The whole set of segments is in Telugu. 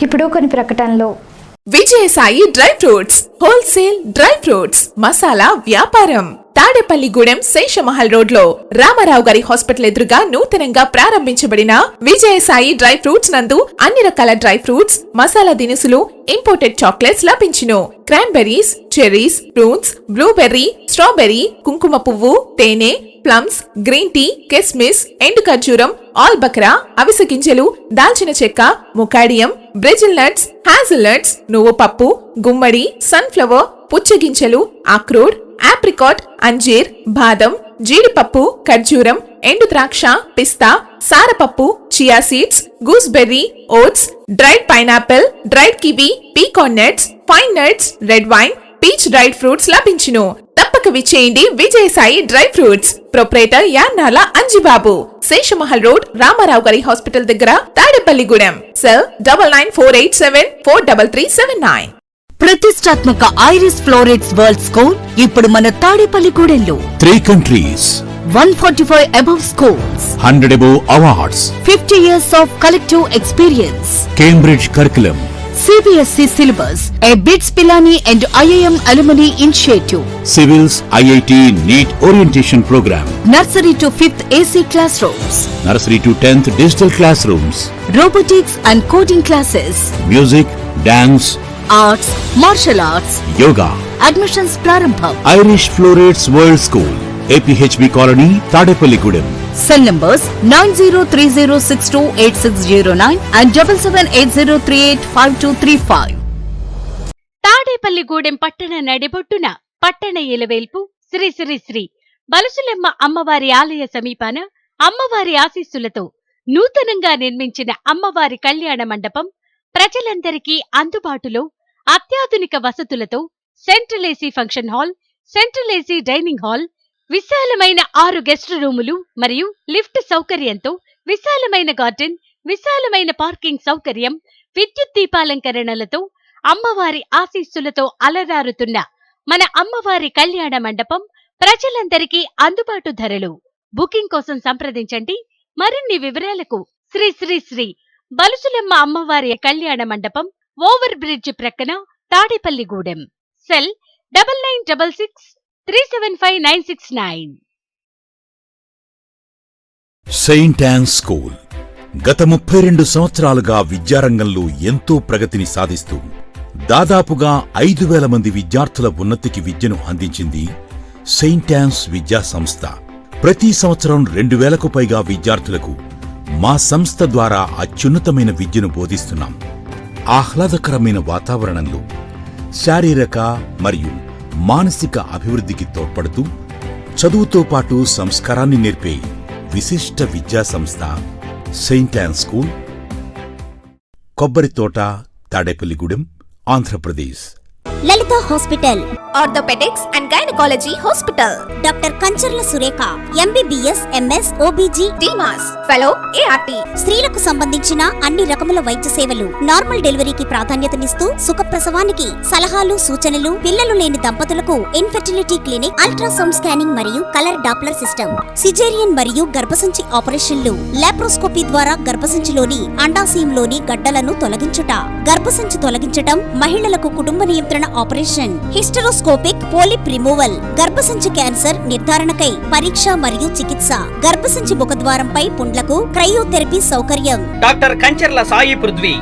ఇప్పుడు కొన్ని ప్రకటనలు. Vijayasai dry fruits wholesale dry fruits masala వ్యాపారం తాడేపల్లిగూడెం శేషమహల్ రోడ్ లో రామారావు గారి హాస్పిటల్ ఎదురుగా నూతనంగా ప్రారంభించబడిన విజయసాయి డ్రై ఫ్రూట్స్ నందు అన్ని రకాల డ్రై ఫ్రూట్స్ మసాలా దినుసులు ఇంపోర్టెడ్ చాక్లెట్స్ లభించును. Cranberries, cherries, prunes, blueberry, strawberry, కుంకుమ పువ్వు, తేనె, ప్లమ్స్, గ్రీన్ టీ, కిస్మిస్, ఎండు ఖర్జూరం, ఆల్ బక్రా, అవిసె గింజలు, దాల్చిన చెక్క, ముకాడియం, బ్రెజిల్ నట్స్, హ్యాజిల్ నట్స్, నువ్వు పప్పు, గుమ్మడి, సన్ఫ్లవర్, పుచ్చగింజలు, అక్రోడ్, ఆప్రికాట్, అంజీర్, బాదం, జీడిపప్పు, ఖర్జూరం, ఎండు ద్రాక్ష, పిస్తా, సారపప్పు, chia seeds, gooseberry, oats, dried pineapple, dried kiwi, pecan nuts, pine nuts, red wine, peach dried fruits లభించును. తప్పక విచ్చేయండి Vijayasai dry fruits. Proprietor Yannala Anjibabu, Seshamahal road, Ramarao గారి హాస్పిటల్ దగ్గర, తాడేపల్లిగూడెం. సెల్ 9948743379. ప్రతిష్టాత్మక ఐరిస్ ఫ్లోరెట్స్ వరల్డ్ స్కూల్ ఇప్పుడు మన తాడేపల్లిగూడెంలో 3 countries, 145 above schools, 100 above awards, 50 years of collective experience, Cambridge curriculum, CBSE syllabus, a BITS Pilani and IIM alumni initiative, civils, IIT, NEET orientation program, nursery to 5th AC classrooms, nursery to 10th digital classrooms, robotics and coding classes, music, dance, arts, martial arts, yoga. admissions prarambham. Irish Florets World School, APHB Colony, Tadepalligudem. Cell numbers 9030628609 and 7780385235. Tadepalligudem పట్టణ నడిబొట్టున పట్టణ ఇలవేల్పు శ్రీ శ్రీ శ్రీ బలసులెమ్మ అమ్మవారి ఆలయ సమీపాన అమ్మవారి ఆశీస్సులతో నూతనంగా నిర్మించిన అమ్మవారి కళ్యాణ మండపం ప్రజలందరికీ అందుబాటులో అత్యాధునిక వసతులతో central AC function hall, central AC dining hall, విశాలమైన 6 గెస్ట్ రూములు మరియు లిఫ్ట్ సౌకర్యంతో విశాలమైన గార్డెన్, విశాలమైన పార్కింగ్ సౌకర్యం, విద్యుత్ దీపాలంకరణలతో అమ్మవారి ఆశీస్సులతో అలరారుతున్న మన అమ్మవారి కళ్యాణ మండపం ప్రజలందరికీ అందుబాటు ధరలు. బుకింగ్ కోసం సంప్రదించండి. మరిన్ని వివరాలకు శ్రీ శ్రీ శ్రీ బలుసులమ్మ అమ్మవారి కళ్యాణ మండపం, ఓవర్ బ్రిడ్జ్ ప్రక్కన, Tadepalligudem. Cell 9966375969. Saint Ann's school గత 32 సంవత్సరాలుగా విద్యారంగంలో ఎంతో ప్రగతిని సాధిస్తూ దాదాపుగా 5,000 మంది విద్యార్థుల ఉన్నతికి విద్యను అందించింది సెయింట్ యాన్స్ విద్యా సంస్థ. ప్రతి సంవత్సరం 2,000కు పైగా విద్యార్థులకు మా సంస్థ ద్వారా అత్యున్నతమైన విద్యను బోధిస్తున్నాం. ఆహ్లాదకరమైన వాతావరణంలో శారీరక మరియు మానసిక అభివృద్ధికి తోడ్పడుతూ చదువుతో పాటు సంస్కారాన్ని నేర్పే విశిష్ట విద్యా సంస్థ సెయింట్ యాన్స్ స్కూల్, కొబ్బరితోట, Tadepalligudem, Andhra Pradesh. Lalitha hospital, orthopaedics and gynaecology hospital, doctor Kancharla Surekha, MBBS, MS, OBG, DMAS, fellow, ART. స్త్రీలకు సంబంధించిన అన్ని రకముల వైద్య సేవలు, నార్మల్ డెలివరీకి ప్రాధాన్యతనిస్తూ సుఖప్రసవానికి సలహాలు, సూచనలు, పిల్లలు లేని దంపతులకు ఇన్ఫెర్టిలిటీ క్లినిక్, అల్ట్రాసౌండ్ స్కానింగ్ మరియు కలర్ డాప్లర్ సిస్టమ్, సిజేరియన్ మరియు గర్భసంచి ఆపరేషన్లు, లాప్రోస్కోపీ ద్వారా గర్భసంచిలోని అండాశయంలోని గడ్డలను తొలగించుట, గర్భసంచి తొలగించటం, మహిళలకు కుటుంబ నియంత్రణ ఆపరేషన్, హిస్టరోస్కోపిక్ పోలిప్ రిమూవల్, గర్భసంచి క్యాన్సర్ నిర్ధారణకై పరీక్ష మరియు చికిత్స, గర్భసంచి ముఖద్వారంపై పుండ్లకు క్రయోథెరపీ సౌకర్యం. Doctor Kancharla Sai Prithvi,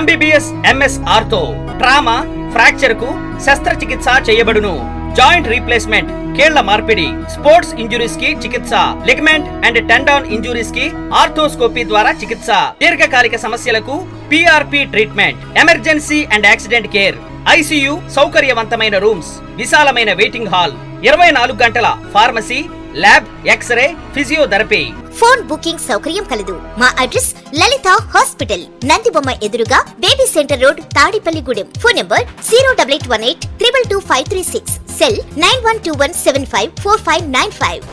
MBBS, MS ortho, trauma, fracture కు శస్త్రచికిత్స చేయబడును. జాయింట్ రీప్లేస్మెంట్, కీళ్ల మార్పిడి, స్పోర్ట్స్ ఇంజురీస్ కి చికిత్స, లిగమెంట్ అండ్ టెండాన్ ఇంజురీస్ కి ఆర్థోస్కోపీ ద్వారా చికిత్స, దీర్ఘకాలిక సమస్యలకు PRP treatment, emergency and accident care, ICU సౌకర్యవంతమైన రూమ్స్, విశాలమైన వెయిటింగ్ హాల్, 24 గంటల pharmacy, lab, X ray, physiotherapy. Phone booking సౌకర్యం కలదు. మా అడ్రస్ లలిత హాస్పిటల్, నందిబొమ్మ ఎదురుగా, baby centre road, Tadepalligudem. Phone number 08818222536. Cell 9121754595.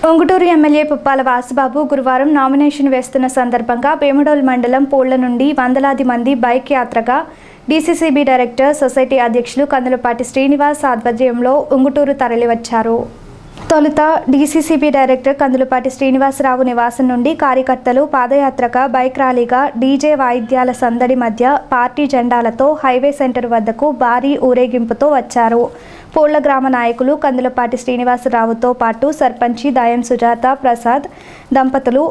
Unguturu MLA Puppala Vasubabu గురువారం నామినేషన్ వేస్తున్న సందర్భంగా వేముడోల్ మండలం పూళ్ల నుండి వందలాది మంది బైక్ యాత్రగా DCCB డైరెక్టర్, సొసైటీ అధ్యక్షులు కందులపాటి శ్రీనివాస్ ఆధ్వర్యంలో ఉంగుటూరు తరలివచ్చారు. తొలుత డీసీసీబీ డైరెక్టర్ కందులపాటి శ్రీనివాసరావు నివాసం నుండి కార్యకర్తలు పాదయాత్రగా, బైక్ ర్యాలీగా, డీజే వాయిద్యాల సందడి మధ్య పార్టీ జెండాలతో హైవే సెంటర్ వద్దకు భారీ ఊరేగింపుతో వచ్చారు. పోళ్ల గ్రామ నాయకులు కందులపాటి శ్రీనివాసరావుతో పాటు సర్పంచి దాయం సుజాత ప్రసాద్ దంపతులు,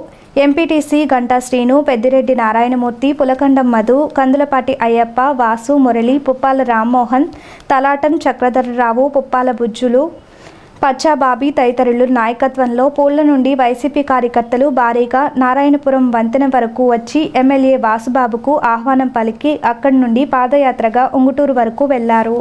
ఎంపీటీసీ గంటా శ్రీను, పెద్దిరెడ్డి నారాయణమూర్తి, పులకండం మధు, కందులపాటి అయ్యప్ప, వాసు, మురళి, పుప్పాల రామ్మోహన్, తలాటం చక్రధరరావు, పుప్పాల బుజ్జులు, పచ్చాబాబీ తదితరుల నాయకత్వంలో పోళ్ల నుండి వైసీపీ కార్యకర్తలు భారీగా నారాయణపురం వంతెన వరకు వచ్చి ఎమ్మెల్యే వాసుబాబుకు ఆహ్వానం పలికి అక్కడి నుండి పాదయాత్రగా ఉంగుటూరు వరకు వెళ్లారు.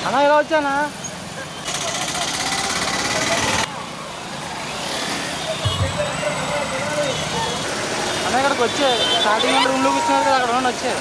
అన్నా ఇలా వచ్చానా అన్న ఇక్కడికి వచ్చే స్టార్టింగ్ రూమ్లోకి వచ్చినారు కదా, అక్కడ వచ్చే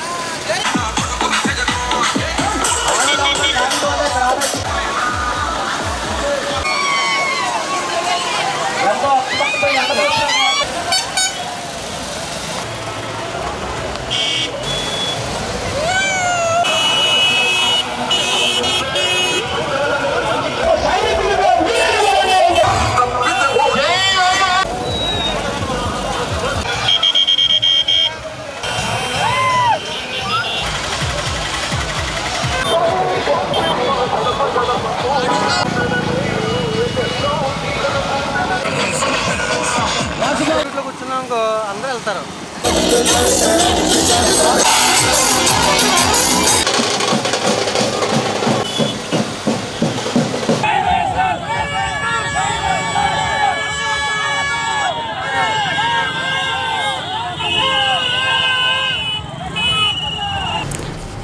కూర్చున్నాక అందరూ వెళ్తారు.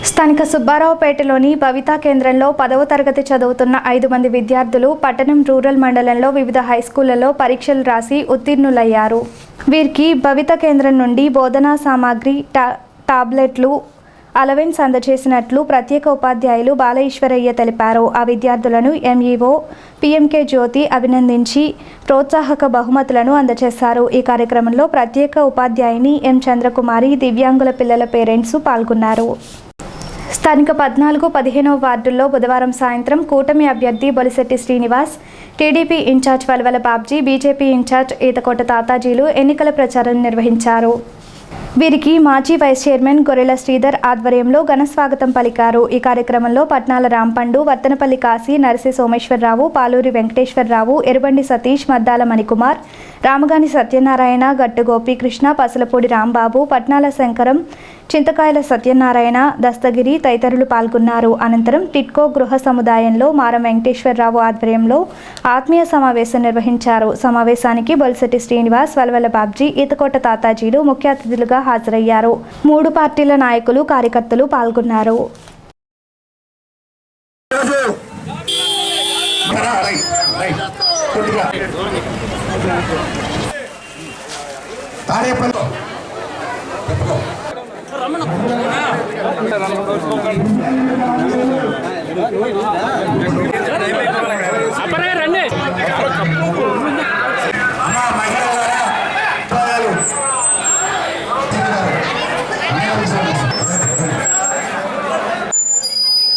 స్థానిక సుబ్బారావుపేటలోని భవితా కేంద్రంలో 10వ తరగతి చదువుతున్న 5 మంది విద్యార్థులు పట్టణం రూరల్ మండలంలో వివిధ హైస్కూళ్లలో పరీక్షలు రాసి ఉత్తీర్ణులయ్యారు. వీరికి భవితా కేంద్రం నుండి బోధనా సామాగ్రి, టాబ్లెట్లు, అలవెన్స్ అందజేసినట్లు ప్రత్యేక ఉపాధ్యాయులు బాలఈశ్వరయ్య తెలిపారు. ఆ విద్యార్థులను ఎంఈఓ పిఎంకే జ్యోతి అభినందించి ప్రోత్సాహక బహుమతులను అందజేశారు. ఈ కార్యక్రమంలో ప్రత్యేక ఉపాధ్యాయుని ఎం చంద్రకుమారి, దివ్యాంగుల పిల్లల పేరెంట్స్ పాల్గొన్నారు. స్థానిక 14, 15వ వార్డుల్లో బుధవారం సాయంత్రం కూటమి అభ్యర్థి Bolisetti Srinivas, TDP incharge Valavala Babji, BJP incharge Eethakota తాతాజీలు ఎన్నికల ప్రచారం నిర్వహించారు. వీరికి మాజీ వైస్ చైర్మన్ గొర్రెల శ్రీధర్ ఆధ్వర్యంలో ఘన స్వాగతం పలికారు. ఈ కార్యక్రమంలో పట్నాల రాంపండు, వర్తనపల్లి కాశీ, నరసి సోమేశ్వరరావు, పాలూరి వెంకటేశ్వరరావు, ఎరుబండి సతీష్, మద్దాల మణికుమార్, రామగాని సత్యనారాయణ, గట్టు గోపీకృష్ణ, పసలపూడి రాంబాబు, పట్నాల శంకరం, చింతకాయల సత్యనారాయణ, దస్తగిరి తదితరులు పాల్గొన్నారు. అనంతరం టిట్కో గృహ సముదాయంలో మారం వెంకటేశ్వరరావు ఆధ్వర్యంలో ఆత్మీయ సమావేశం నిర్వహించారు. సమావేశానికి బొలిశెట్టి శ్రీనివాస్, వలవల బాబ్జీ, ఈతకోట తాతాజీలు ముఖ్య అతిథులుగా హాజరయ్యారు. 3 పార్టీల నాయకులు, కార్యకర్తలు పాల్గొన్నారు.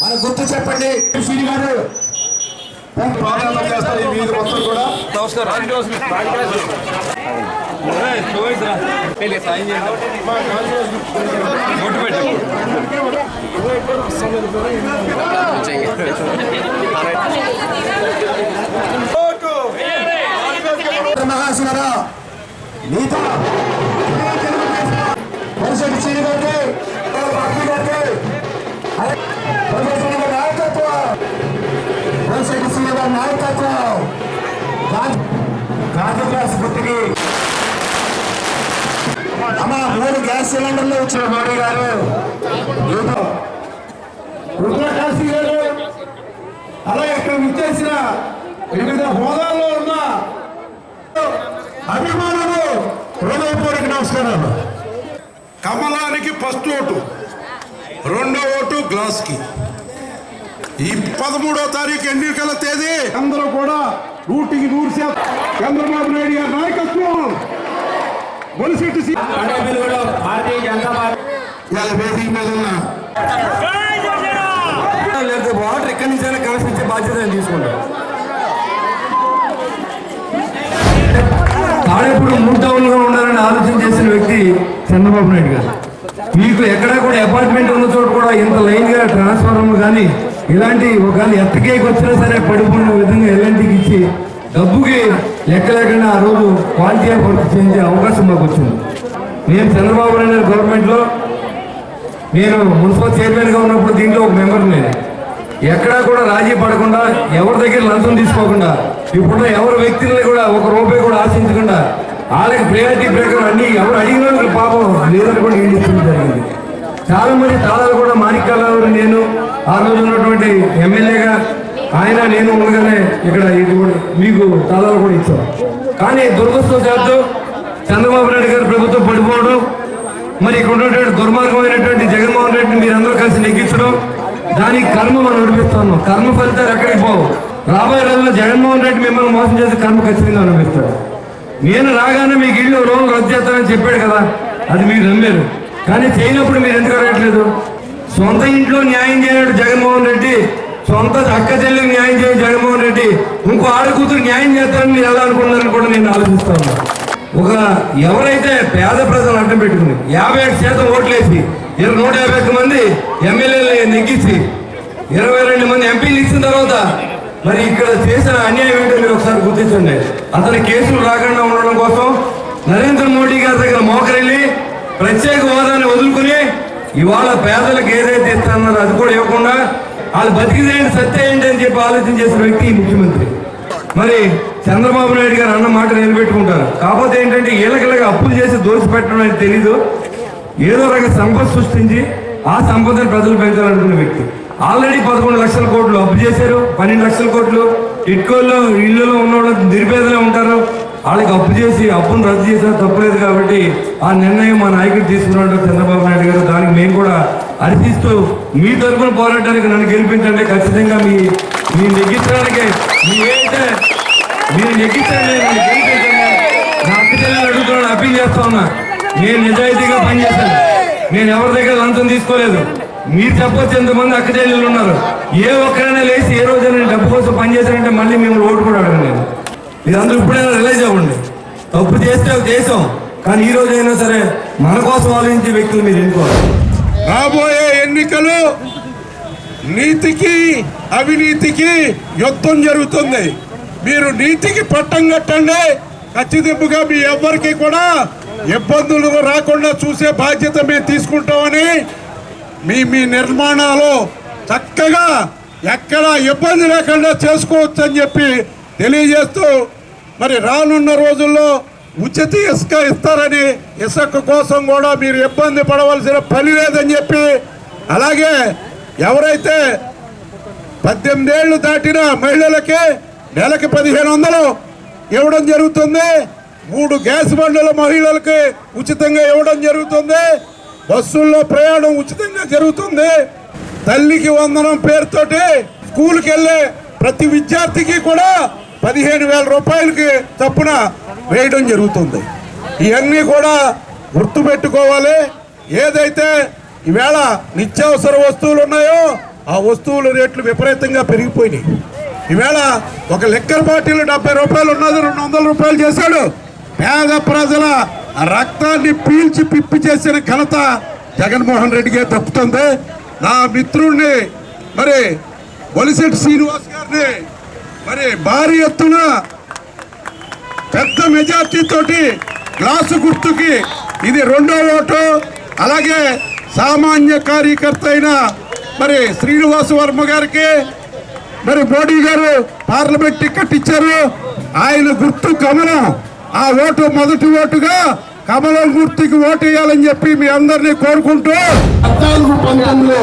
మన గుర్తు చెప్పండి శ్రీ గారు ప్రారంభం చేస్తారు. ఈ వీధి మొత్తం కూడా మహాశివర నీత బొలిశెట్టి శ్రీ గారికి నాయకత్వం గాజు గ్లాస్ గుర్తుకి అమ్మ 3 గ్యాస్ సిలిండర్లు ఇచ్చిన మోడీ గారు, రుద్రకాశి గారు, అలాగే ఇక్కడ విచ్చేసిన వివిధ హోదాల్లో ఉన్న అభిమానులు హృదయపూర్వక నమస్కారాలు. కమలానికి ఫస్ట్ ఓటు, 2వ ఓటు గ్లాస్ కి. ఈ 13వ తారీఖు ఎన్నికల తేదీ అందరూ కూడా 100% చంద్రబాబు నాయుడు గారి నాయకత్వం బొలిశెట్టి భారతీయ జనతా పార్టీ వేదిక మీద ఉన్న లేదా వాటర్ ఎక్కడి నుంచైనా కనెక్షన్ ఇచ్చే బాధ్యత నేను తీసుకుంటాను. తాడేపూడి 3 టౌన్లుగా ఉండాలని ఆలోచన చేసిన వ్యక్తి చంద్రబాబు నాయుడు గారు. మీకు ఎక్కడా కూడా అపార్ట్మెంట్ ఉన్న చోట కూడా ఇంత లైన్గా ట్రాన్స్ఫార్మర్ కానీ ఇలాంటి ఒకవేళ ఎత్తకేకి వచ్చినా సరే పడిపోయిన విధంగా ఎల్ఎన్టీకి ఇచ్చి డబ్బుకి లెక్క లేకుండా ఆ రోజు క్వాలిటీ ఆఫ్ వర్క్ చేయించే అవకాశం మాకు వచ్చింది. నేను చంద్రబాబు నాయుడు గవర్నమెంట్లో నేను మున్సిపల్ చైర్మన్గా ఉన్నప్పుడు దీంట్లో ఒక మెంబర్ నేను. ఎక్కడా కూడా రాజీ పడకుండా, ఎవరి దగ్గర లంచం తీసుకోకుండా, ఇప్పుడు ఎవరి వ్యక్తుల్ని కూడా 1 రూపాయి కూడా ఆశించకుండా వాళ్ళకి ప్రయారిటీ ప్రకారం అన్ని ఎవరు అడిగిన వాళ్ళకి పాపం లేదని కూడా ఏం చేస్తుంది జరిగింది. చాలా మంది తాళాలు కూడా మాణిక్యాలరావు నేను ఆ రోజు ఉన్నటువంటి ఎమ్మెల్యేగా ఆయన నేను ఉండగానే ఇక్కడ ఇది కూడా మీకు తాళాలు కూడా ఇచ్చాం. కానీ దురదృష్టవశాత్తు చంద్రబాబు నాయుడు గారు ప్రభుత్వం పడిపోవడం, మరి ఇక్కడ ఉన్నటువంటి దుర్మార్గమైనటువంటి జగన్మోహన్ రెడ్డిని మీరందరూ కలిసి నెగ్గించడం, దానికి కర్మ మనం నడిపిస్తున్నాం. కర్మ ఫలితాలు ఎక్కడికి పోవు. రాబోయే రోజుల్లో జగన్మోహన్ రెడ్డి మిమ్మల్ని మోసం చేసి కర్మ ఖచ్చితంగా అనిపిస్తాడు. నేను రాగానే మీకు ఇల్లు లోన్లు రద్దు చేస్తానని చెప్పాడు కదా, అది మీరు నమ్మారు. కానీ చేయనప్పుడు మీరు ఎందుకు అడగట్లేదు? సొంత ఇంట్లో న్యాయం చేయడు జగన్మోహన్ రెడ్డి, సొంత అక్క చెల్లికి న్యాయం చేయడు జగన్మోహన్ రెడ్డి, ఇంకో ఆడకూతురు న్యాయం చేస్తారని మీరు ఎలా అనుకున్నారని కూడా నేను ఆలోచిస్తాను. ఎవరైతే పేద ప్రజలు అడ్డం పెట్టుకుని 51% ఓట్లేసి 151 మంది ఎమ్మెల్యేలు నెగ్గించి 22 మంది ఎంపీలు ఇచ్చిన తర్వాత మరి ఇక్కడ చేసిన అన్యాయం ఏంటో మీరు ఒకసారి గుర్తించండి. అతని కేసులు రాకుండా ఉండడం కోసం నరేంద్ర మోడీ గారి దగ్గర మోకరిల్లి ప్రత్యేక హోదాన్ని వదులుకుని ఇవాళ పేదలకు ఏదైతే ఇస్తారన్నారో అది కూడా ఇవ్వకుండా వాళ్ళు బతికిదేంటి సత్య ఏంటి అని చెప్పి ఆలోచన చేసిన వ్యక్తి ముఖ్యమంత్రి. మరి చంద్రబాబు నాయుడు గారు అన్న మాట నిలబెట్టుకుంటారు. కాకపోతే ఏంటంటే వీళ్ళకిలాగా అప్పులు చేసి దోచిపెట్టడం అనేది తెలీదు. ఏదో రకం సంపద సృష్టించి ఆ సంపదను ప్రజలు పెంచాలనుకున్న వ్యక్తి. ఆల్రెడీ 11 లక్షల కోట్లు అప్పు చేశారు. 12 లక్షల కోట్లు టిట్కోల్లో ఇళ్లలో ఉన్న వాళ్ళు నిరుపేదలే ఉంటారు. వాళ్ళకి అప్పు చేసి అప్పును రద్దు చేసినా తప్పలేదు. కాబట్టి ఆ నిర్ణయం మా నాయకుడు తీసుకున్నాడు చంద్రబాబు నాయుడు గారు. దానికి మేము కూడా హర్షిస్తూ మీ తరఫున పోరాటానికి నన్ను గెలిపించండి. ఖచ్చితంగా మీ నెగ్గించడానికి మీరు నెగ్గించండి, గెలిపించండి. నా అక్క చెల్లెలు అడుగుతున్నాను, అప్పీల్ చేస్తా ఉన్నా. నేను నిజాయితీగా పనిచేశాను. నేను ఎవరి దగ్గర లంచం తీసుకోలేదు. మీరు చెప్పొచ్చు ఎంతమంది అక్క చెల్లెలు ఉన్నారు. ఏ ఒక్కరైనా లేచి ఏ రోజైనా డబ్బు కోసం పనిచేశారంటే మళ్ళీ మేము ఓటు కూడా అడగను. నేను మీరందరూ ఇప్పుడైనా రిలైజ్ అవ్వండి. తప్పు చేస్తే దేశం, కానీ ఈ రోజైనా సరే మన కోసం ఆలోచించే వ్యక్తులు మీరు ఎన్నుకోవాలి. రాబోయే ఎన్నికలు నీతికి అవినీతికి యుద్ధం జరుగుతుంది. మీరు నీతికి పట్టం కట్టండి, ఖచ్చితంగా మీ ఎవ్వరికి కూడా ఇబ్బందులు రాకుండా చూసే బాధ్యత మేము తీసుకుంటామని మీ నిర్మాణాలు చక్కగా ఎక్కడ ఇబ్బంది లేకుండా చేసుకోవచ్చు అని చెప్పి తెలియజేస్తూ మరి రానున్న రోజుల్లో ఉచిత ఇసుక ఇస్తారని ఇసుక కోసం కూడా మీరు ఇబ్బంది పడవలసిన పని లేదని చెప్పి అలాగే ఎవరైతే 18 ఏళ్ళు దాటిన మహిళలకి నెలకి 1500 ఇవ్వడం జరుగుతుంది. 3 గ్యాస్ బండ్ల మహిళలకి ఉచితంగా ఇవ్వడం జరుగుతుంది. బస్సుల్లో ప్రయాణం ఉచితంగా జరుగుతుంది. తల్లికి వందనం పేరుతోటి స్కూల్కి వెళ్ళే ప్రతి విద్యార్థికి కూడా 15,000 రూపాయలకి చొప్పున వేయడం జరుగుతుంది. ఇవన్నీ కూడా గుర్తుపెట్టుకోవాలి. ఏదైతే ఈవేళ నిత్యావసర వస్తువులు ఉన్నాయో ఆ వస్తువుల రేట్లు విపరీతంగా పెరిగిపోయినాయి. ఈవేళ ఒక లిక్కర్ బాటిల్ 70 రూపాయలు ఉన్నది 200 రూపాయలు చేశాడు. పేద ప్రజల రక్తాన్ని పీల్చి పిప్పి చేసిన ఘనత జగన్మోహన్ రెడ్డికే తప్పుతుంది. నా మిత్రుడిని మరి బొలిశెట్టి శ్రీనివాస్ గారిని మరి భారీ ఎత్తున పెద్ద మెజార్టీ తోటి గ్లాసు గుర్తుకి ఇది 2వ ఓటు. అలాగే సామాన్య కార్యకర్త అయిన మరి శ్రీనివాస్ వర్మ గారికి మరి మోడీ గారు పార్లమెంట్ టికెట్ ఇచ్చారు. ఆయన గుర్తు కమలం. ఆ ఓటు మొదటి ఓటుగా కమలం గుర్తుకి ఓటు వేయాలని చెప్పి మీ అందరినీ కోరుకుంటూ 14-19లో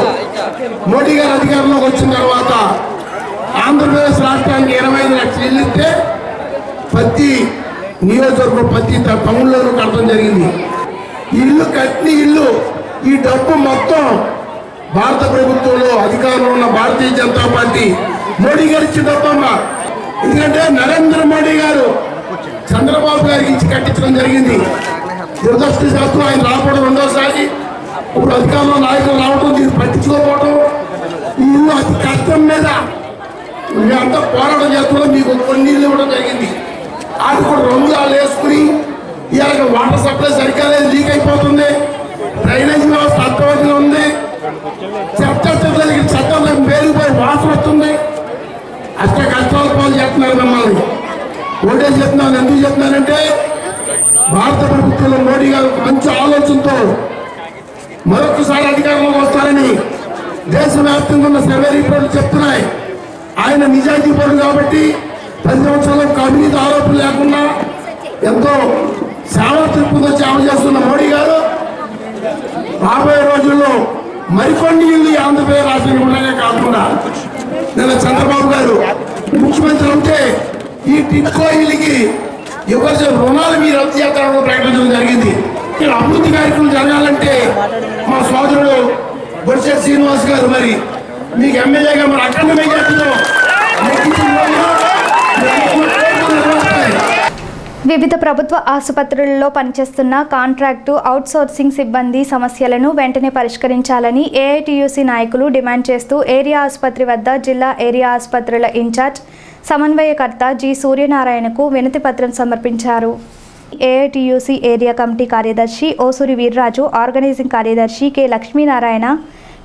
మోడీ గారు అధికారంలోకి వచ్చిన తర్వాత ఆంధ్రప్రదేశ్ రాష్ట్రానికి 25 లక్షలు ఇల్లు ఇస్తే ప్రతి నియోజకవర్గం ప్రతి టౌన్లోనూ కట్టడం జరిగింది. ఇల్లు కట్టిన ఇల్లు ఈ డబ్బు మొత్తం భారత ప్రభుత్వంలో అధికారంలో ఉన్న భారతీయ జనతా పార్టీ మోడీ గారు ఇచ్చిన డబ్బమ్మ. ఎందుకంటే నరేంద్ర మోడీ గారు చంద్రబాబు గారికి ఇచ్చి కట్టించడం జరిగింది. దురదృష్టశాస్త్రం ఆయన రావడం 2వసారి. ఇప్పుడు అధికారంలో నాయకులు రావడం దీన్ని పట్టించుకోకపోవడం ఈ ఇల్లు అతి కష్టం మీద మేమంతా పోరాటం చేస్తున్నాం. మీకు కొన్ని ఇల్లు ఇవ్వడం జరిగింది. అది కూడా రంగులు వేసుకుని ఇవాళ వాటర్ సప్లై సరిగ్గా లేదు, లీక్ అయిపోతుంది. డ్రైనేజ్ వ్యవస్థ అర్థవంతంగా ఉంది. చట్టంలో పేరుపోయి వాసన వస్తుంది. అష్ట కష్టాల పాలు చేస్తున్నారు మిమ్మల్ని. ఓటేసి చెప్తున్నాను. ఎందుకు చెప్తున్నానంటే భారత ప్రభుత్వంలో మోడీ గారు మంచి ఆలోచనతో మరొకసారి అధికారంలోకి వస్తారని దేశవ్యాప్తంగా ఉన్న సర్వే రిపోర్టులు చెప్తున్నాయి. ఆయన నిజాయితీ పరుడు కాబట్టి 10 సంవత్సరాల్లో అవినీతి ఆరోపణలు లేకుండా ఎంతో సేవా తృప్తితో సేవ చేస్తున్న మోడీ గారు రాబోయే రోజుల్లో మరికొన్ని ఇల్లు ఆంధ్రప్రదేశ్ రాష్ట్రంలో ఉండనే కాకుండా నిన్న చంద్రబాబు గారు ముఖ్యమంత్రి ఉంటే ఈ టిట్కో ఇల్లుకి ఇవ్వాల్సిన రుణాలు మీరు రద్దు చేస్తారని ప్రకటించడం జరిగింది. ఇక్కడ అభివృద్ధి కార్యక్రమం జరగాలంటే మా సోదరుడు బొలిశెట్టి శ్రీనివాస్ గారు మరి మీకు ఎమ్మెల్యేగా మరి అఖండ మెజార్టీతో వివిధ ప్రభుత్వ ఆసుపత్రులలో పనిచేస్తున్న కాంట్రాక్టు అవుట్సోర్సింగ్ సిబ్బంది సమస్యలను వెంటనే పరిష్కరించాలని ఏఐటీయూసీ నాయకులు డిమాండ్ చేస్తూ ఏరియా ఆసుపత్రి వద్ద జిల్లా ఏరియా ఆసుపత్రుల ఇన్ఛార్జ్ సమన్వయకర్త జి సూర్యనారాయణకు వినతి పత్రం సమర్పించారు. ఏఐటీయూసీ ఏరియా కమిటీ కార్యదర్శి ఓసూరి వీర్రాజు, ఆర్గనైజింగ్ కార్యదర్శి కె లక్ష్మీనారాయణ,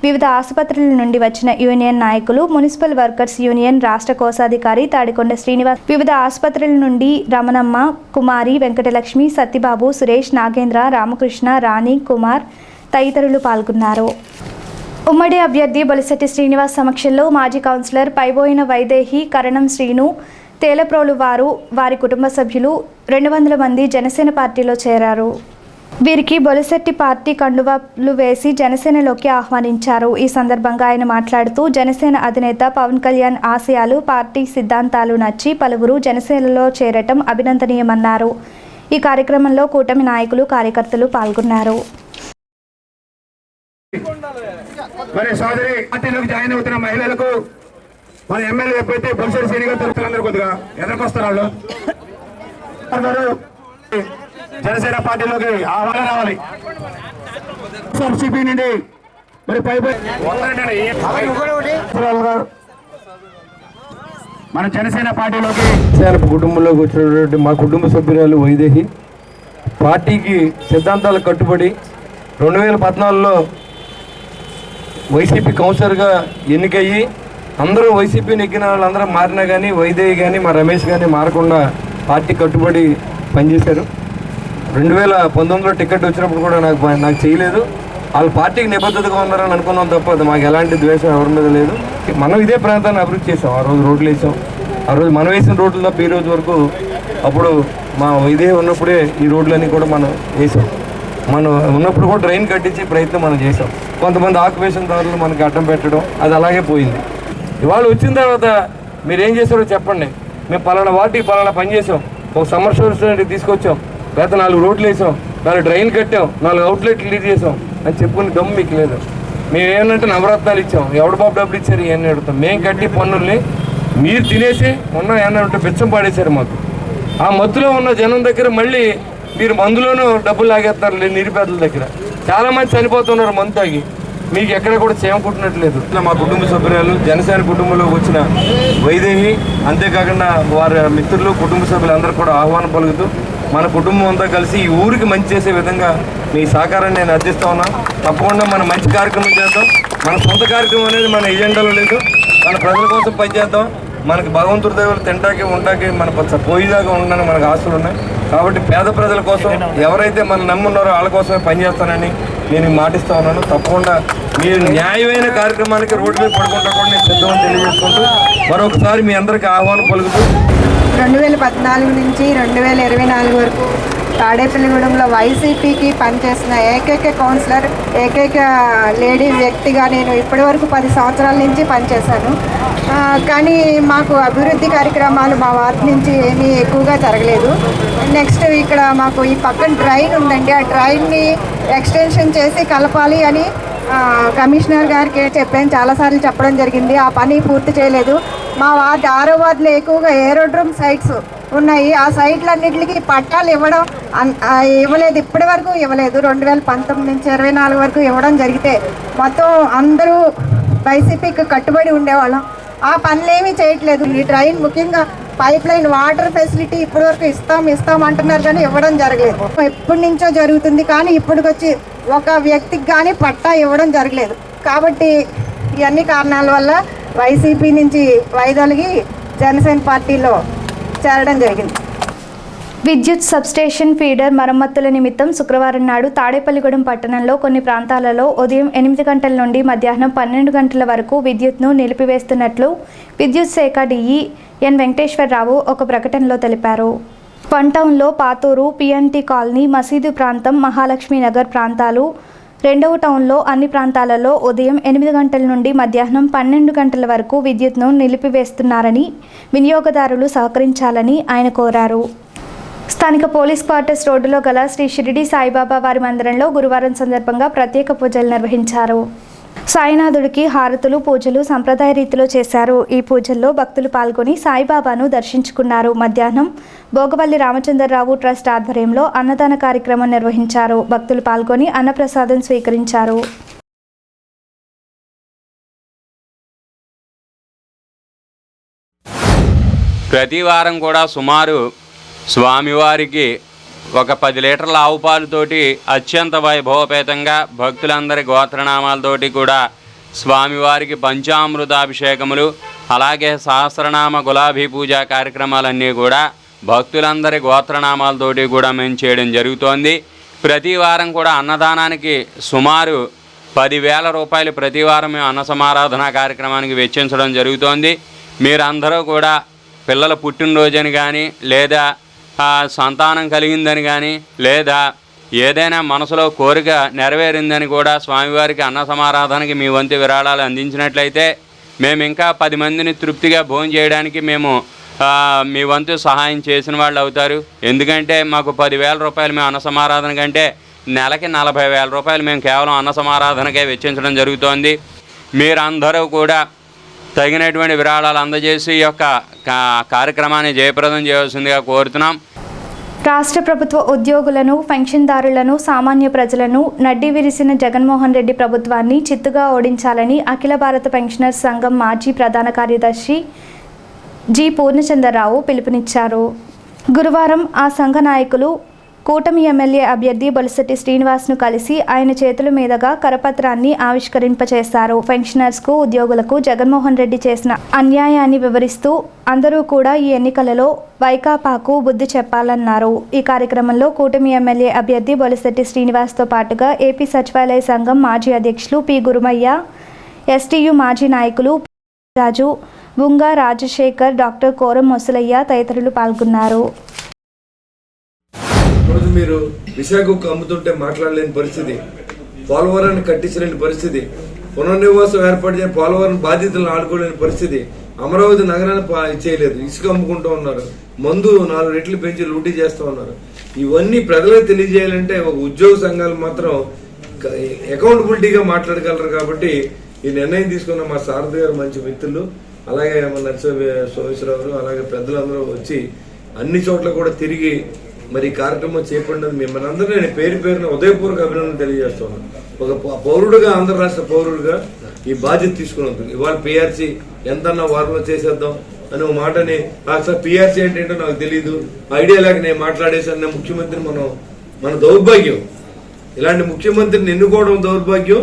వివిధ ఆసుపత్రుల నుండి వచ్చిన యూనియన్ నాయకులు, మున్సిపల్ వర్కర్స్ యూనియన్ రాష్ట్ర కోశాధికారి తాడికొండ శ్రీనివాస్, వివిధ ఆసుపత్రుల నుండి రమణమ్మ, కుమారి, వెంకటలక్ష్మి, సత్యబాబు, సురేష్, నాగేంద్ర, రామకృష్ణ, రాణి, కుమార్ తదితరులు పాల్గొన్నారు. ఉమ్మడి అభ్యర్థి బొలిశెట్టి శ్రీనివాస్ సమక్షంలో మాజీ కౌన్సిలర్ పైబోయిన వైదేహి, కరణం శ్రీను, తేలప్రోలు వారి కుటుంబ సభ్యులు 200 మంది జనసేన పార్టీలో చేరారు. వీరికి బొలిశెట్టి పార్టీ కండువాలు వేసి జనసేనలోకి ఆహ్వానించారు. ఈ సందర్భంగా ఆయన మాట్లాడుతూ జనసేన అధినేత పవన్ కళ్యాణ్ ఆశయాలు, పార్టీ సిద్ధాంతాలు నచ్చి పలువురు జనసేనలో చేరటం అభినందనీయమన్నారు. ఈ కార్యక్రమంలో కూటమి నాయకులు, కార్యకర్తలు పాల్గొన్నారు. మరి సోదరి పార్టీలోకి జాయిన్ అవుతున్న మహిళలకు మన ఎమ్మెల్యే ఎప్పుడైతే బొలిశెట్టి శ్రీనివాస్ తరపులందరూ కొద్దిగా ఎదుర్కొస్తారు. వాళ్ళు జనసేన పార్టీలోకి ఆహ్వానం రావాలి. సిపి నుండి మరి మన జనసేన పార్టీలోకి కుటుంబంలోకి వచ్చినటువంటి మా కుటుంబ సభ్యురాలు వైదేహి పార్టీకి సిద్ధాంతాలకు కట్టుబడి 2014లో వైసీపీ కౌన్సిలర్గా ఎన్నికయ్యి అందరూ వైసీపీని ఎక్కిన వాళ్ళందరూ మారినా కానీ వైదేహి కానీ మా రమేష్ కానీ మారకుండా పార్టీ కట్టుబడి పనిచేశారు. 2019లో టికెట్ వచ్చినప్పుడు కూడా నాకు చేయలేదు. వాళ్ళ పార్టీకి నిబద్ధతగా ఉన్నారని అనుకున్నాం తప్ప అది మాకు ఎలాంటి ద్వేషం ఎవరి మీద లేదు. మనం ఇదే ప్రాంతాన్ని అభివృద్ధి చేసాం. ఆ రోజు రోడ్లు వేసాం. ఆ రోజు మనం వేసిన రోడ్లు తప్ప ఈ రోజు వరకు అప్పుడు మా ఇదే ఉన్నప్పుడే ఈ రోడ్లన్నీ కూడా మనం వేసాం. మనం ఉన్నప్పుడు కూడా డ్రైన్ కట్టించే ప్రయత్నం మనం చేసాం. కొంతమంది ఆక్యుపేషన్ దారులు మనకి అడ్డం పెట్టడం అది అలాగే పోయింది. ఇవాళ వచ్చిన తర్వాత మీరు ఏం చేశారో చెప్పండి. మేము పలానా వాటికి పలానా పని చేసాం, ఒక సమ్మర్ స్టోరేజ్ తీసుకొచ్చాం, లేకపోతే 4 రోడ్లు వేసాం, 4 డ్రైన్ కట్టాం, 4 అవుట్లెట్లు లీడ్ చేసాం అని చెప్పుకుని దమ్ము మీకు లేదు. మేము ఏమంటే నవరత్నాలు ఇచ్చాం, ఎవడు బాబు డబ్బులు ఇచ్చారు ఇవన్నీ అడుగుతాం. మేము కట్టి పన్నుల్ని మీరు తినేసి మొన్న ఏమంటే బిచ్చం పాడేశారు మాకు. ఆ మత్తులో ఉన్న జనం దగ్గర మళ్ళీ మీరు మందులోనూ డబ్బులు లాగేస్తారు నిరుపేదల దగ్గర. చాలామంది చనిపోతున్నారు మందు తాగి. మీకు ఎక్కడ కూడా చేమకుంటున్నట్లేదు. మా కుటుంబ సభ్యులు జనసేన కుటుంబంలోకి వచ్చిన వైదేహి, అంతేకాకుండా వారి మిత్రులు కుటుంబ సభ్యులందరూ కూడా ఆహ్వానం పలుకుతూ మన కుటుంబం అంతా కలిసి ఈ ఊరికి మంచి చేసే విధంగా మీ సహకారాన్ని నేను అర్థిస్తా ఉన్నాను. తప్పకుండా మనం మంచి కార్యక్రమం చేద్దాం. మన సొంత కార్యక్రమం అనేది మన ఎజెండాలో లేదు. మన ప్రజల కోసం పనిచేద్దాం. మనకి భగవంతుడి దగ్గర తింటాకి ఉంటాకి మన పోయేదాకా ఉండడానికి మనకు ఆశలు ఉన్నాయి. కాబట్టి పేద ప్రజల కోసం ఎవరైతే మనం నమ్మున్నారో వాళ్ళ కోసమే పనిచేస్తానని నేను మాటిస్తా ఉన్నాను. తప్పకుండా మీరు న్యాయమైన కార్యక్రమానికి రోడ్డు మీద పడుకుంటా కూడా నేను సిద్ధమని తెలియజేసుకుంటూ మరొకసారి మీ అందరికీ ఆహ్వానం పలుకుతూ 2014 నుంచి 2024 వరకు తాడేపల్లిగూడెంలో వైసీపీకి పనిచేసిన ఏకైక కౌన్సిలర్, ఏకైక లేడీ వ్యక్తిగా నేను ఇప్పటివరకు 10 సంవత్సరాల నుంచి పనిచేశాను. కానీ మాకు అభివృద్ధి కార్యక్రమాలు మా వార్డు నుంచి ఏమీ ఎక్కువగా జరగలేదు. నెక్స్ట్ ఇక్కడ మాకు ఈ పక్కన డ్రైన్ ఉందండి. ఆ డ్రైన్ని ఎక్స్టెన్షన్ చేసి కలపాలి అని కమిషనర్ గారికి చెప్పాను, చాలాసార్లు చెప్పడం జరిగింది. ఆ పని పూర్తి చేయలేదు. మా వార్డు 6వ వార్డులో ఎక్కువగా ఏరోడ్రోమ్ సైట్స్ ఉన్నాయి. ఆ సైట్లన్నింటికి పట్టాలు ఇవ్వలేదు, ఇప్పటి వరకు ఇవ్వలేదు. 2019 నుంచి 2024 వరకు ఇవ్వడం జరిగితే మొత్తం అందరూ వైసీపీకి కట్టుబడి ఉండేవాళ్ళం. ఆ పనులేమీ చేయట్లేదు. ఈ డ్రైన్ ముఖ్యంగా పైప్ లైన్ వాటర్ ఫెసిలిటీ ఇప్పటి వరకు ఇస్తాం అంటున్నారు కానీ ఇవ్వడం జరగలేదు. ఎప్పటి నుంచో జరుగుతుంది కానీ ఇప్పటికొచ్చి ఒక వ్యక్తికి కానీ పట్టా ఇవ్వడం జరగలేదు. కాబట్టి ఇవన్నీ కారణాల వల్ల వైసీపీ నుంచి వైదొలిగి జనసేన పార్టీలో చేరడం జరిగింది. విద్యుత్ సబ్స్టేషన్ ఫీడర్ మరమ్మతుల నిమిత్తం శుక్రవారం నాడు తాడేపల్లిగూడెం పట్టణంలో కొన్ని ప్రాంతాలలో ఉదయం 8 గంటల నుండి మధ్యాహ్నం 12 గంటల వరకు విద్యుత్ను నిలిపివేస్తున్నట్లు విద్యుత్ శాఖ డిఈ ఎన్ వెంకటేశ్వరరావు ఒక ప్రకటనలో తెలిపారు. పంటౌన్లో పాతూరు, పిఎన్టీ కాలనీ, మసీదు ప్రాంతం, మహాలక్ష్మి నగర్ ప్రాంతాలు, 2వ టౌన్లో అన్ని ప్రాంతాలలో ఉదయం 8 గంటల నుండి మధ్యాహ్నం 12 గంటల వరకు విద్యుత్ను నిలిపివేస్తున్నారని వినియోగదారులు సహకరించాలని ఆయన కోరారు. స్థానిక పోలీస్ క్వార్టర్స్ రోడ్డులో గల శ్రీ షిరిడి సాయిబాబా వారి మందిరంలో గురువారం సందర్భంగా ప్రత్యేక పూజలు నిర్వహించారు. సాయినాథుడికి హారతులు, పూజలు సంప్రదాయ రీతిలో చేశారు. ఈ పూజల్లో భక్తులు పాల్గొని సాయిబాబాను దర్శించుకున్నారు. మధ్యాహ్నం భోగవల్లి రామచంద్రరావు ట్రస్ట్ ఆధ్వర్యంలో అన్నదాన కార్యక్రమం నిర్వహించారు. భక్తులు పాల్గొని అన్నప్రసాదం స్వీకరించారు. ప్రతి వారం కూడా సుమారు స్వామివారికి ఒక 10 లీటర్ల ఆవు పాలుతోటి అత్యంత వైభవపేతంగా భక్తులందరి గోత్రనామాలతోటి కూడా స్వామివారికి పంచామృతాభిషేకములు, అలాగే సహస్రనామ గులాబీ పూజా కార్యక్రమాలన్నీ కూడా భక్తులందరి గోత్రనామాలతోటి కూడా మేము చేయడం జరుగుతోంది. ప్రతి వారం కూడా అన్నదానానికి సుమారు 10,000 రూపాయలు ప్రతి వారం మేము అన్న సమారాధన కార్యక్రమానికి వెచ్చించడం జరుగుతోంది. మీరందరూ కూడా పిల్లల పుట్టినరోజని కానీ, లేదా సంతానం కలిగిందని కానీ, లేదా ఏదైనా మనసులో కోరిక నెరవేరిందని కూడా స్వామివారికి అన్న సమారాధనకి మీ వంతు విరాళాలు అందించినట్లయితే మేము ఇంకా 10 మందిని తృప్తిగా భోజనం చేయడానికి మేము మీ వంతు సహాయం చేసిన వాళ్ళు అవుతారు. ఎందుకంటే మాకు 10,000 రూపాయలు మేము అన్న సమారాధన కంటే నెలకి 40,000 రూపాయలు మేము కేవలం అన్న సమారాధనకే వెచ్చించడం జరుగుతోంది. మీరందరూ కూడా తగినటువంటి విరాళాలు అందజేసి ఈ యొక్క కార్యక్రమాన్ని జయప్రదం చేయవలసిందిగా కోరుతున్నాం. రాష్ట్ర ప్రభుత్వ ఉద్యోగులను, పెన్షన్దారులను, సామాన్య ప్రజలను నడ్డి విరిసిన జగన్మోహన్ రెడ్డి ప్రభుత్వాన్ని చిత్తుగా ఓడించాలని అఖిల భారత పెన్షనర్స్ సంఘం మాజీ ప్రధాన కార్యదర్శి జి పూర్ణచంద్రరావు పిలుపునిచ్చారు. గురువారం ఆ సంఘ నాయకులు కూటమి ఎమ్మెల్యే అభ్యర్థి బొలిశెట్టి శ్రీనివాస్ను కలిసి ఆయన చేతుల మీదుగా కరపత్రాన్ని ఆవిష్కరింపచేశారు. పెన్షనర్స్కు, ఉద్యోగులకు జగన్మోహన్ రెడ్డి చేసిన అన్యాయాన్ని వివరిస్తూ అందరూ కూడా ఈ ఎన్నికలలో వైకాపాకు బుద్ధి చెప్పాలన్నారు. ఈ కార్యక్రమంలో కూటమి ఎమ్మెల్యే అభ్యర్థి బొలిశెట్టి శ్రీనివాస్తో పాటుగా ఏపీ సచివాలయ సంఘం మాజీ అధ్యక్షులు పి గురుమయ్య, ఎస్టీయు మాజీ నాయకులు రాజు, బుంగా రాజశేఖర్, డాక్టర్ కోరం మొసలయ్య తదితరులు పాల్గొన్నారు. రోజు మీరు విశాఖకు అమ్ముతుంటే మాట్లాడలేని పరిస్థితి, పోలవరాన్ని కట్టించలేని పరిస్థితి, పునర్నివాసం ఏర్పాటు చేయని పోలవరం బాధితులను ఆడుకోలేని పరిస్థితి, అమరావతి నగరాన్ని చేయలేదు, ఇసుక అమ్ముకుంటూ ఉన్నారు, మందు 4 రెట్లు పెంచి లూటీ చేస్తూ ఉన్నారు. ఇవన్నీ ప్రజలకు తెలియజేయాలంటే ఒక ఉద్యోగ సంఘాలు మాత్రం అకౌంటబిలిటీగా మాట్లాడగలరు. కాబట్టి ఈ నిర్ణయం తీసుకున్న మా సారథి గారు మంచి మిత్రులు, అలాగే మా సోమేశ్వరరావు, అలాగే పెద్దలందరూ వచ్చి అన్ని చోట్ల కూడా తిరిగి మరి కార్యక్రమం చేపట్టినది మిమ్మల్ని అందరూ నేను పేరు పేరున ఉదయపూర్వక అభినందన తెలియజేస్తున్నాను. ఒక పౌరుడుగా, ఆంధ్ర రాష్ట్ర పౌరుడుగా ఈ బాధ్యత తీసుకున్నందుకు. ఇవాళ పిఆర్సీ ఎంతన్నా వారంలో చేసేద్దాం అని ఒక మాటని, అసలు పిఆర్సీ ఏంటంటే నాకు తెలియదు, ఐడియా లేక నేను మాట్లాడేసాను. ముఖ్యమంత్రి మన దౌర్భాగ్యం, ఇలాంటి ముఖ్యమంత్రిని ఎన్నుకోవడం దౌర్భాగ్యం.